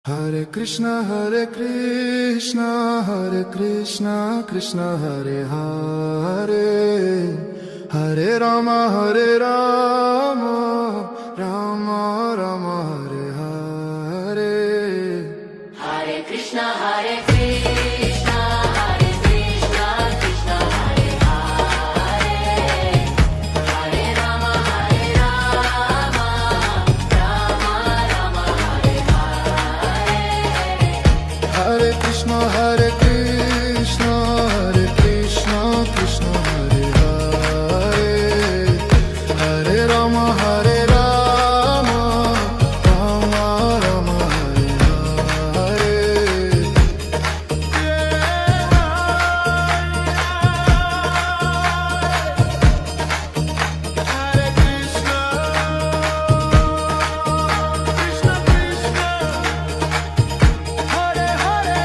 Hare Krishna, Hare Krishna, Krishna Hare Hare, Hare Rama, Rama Rama Hare Hare. Hare Krishna, Hare Krishna, Hare Krishna, Krishna Hare Hare, Hare Rama, Rama Rama Hare Hare. Hare Krishna, Krishna Krishna Hare Hare, Hare Rama, Rama Rama Hare Hare. Hare Krishna, Krishna Krishna, Hare Hare.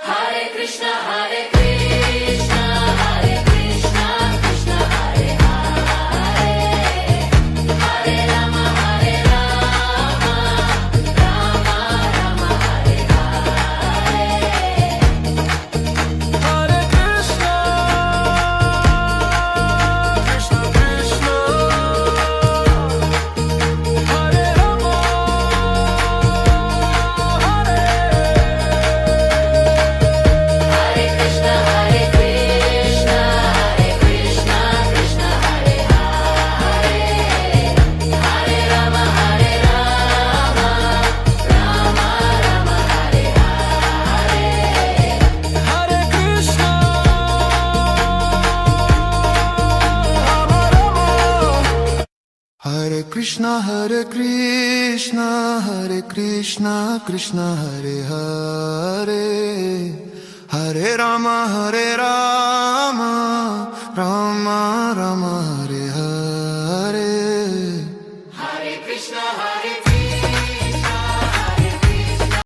Hare Krishna, Hare Krishna, Hare Krishna, Krishna Hare Hare, Hare Rama, Rama Rama Hare Hare. Hare Krishna, Krishna Krishna, Hare Rama, Hare Krishna, Hare Krishna, Hare Krishna, Krishna Hare Hare, Hare Rama, Rama Rama Hare Hare. Hare Krishna, Hare Krishna, Hare Krishna, Krishna Hare Hare, Hare Rama,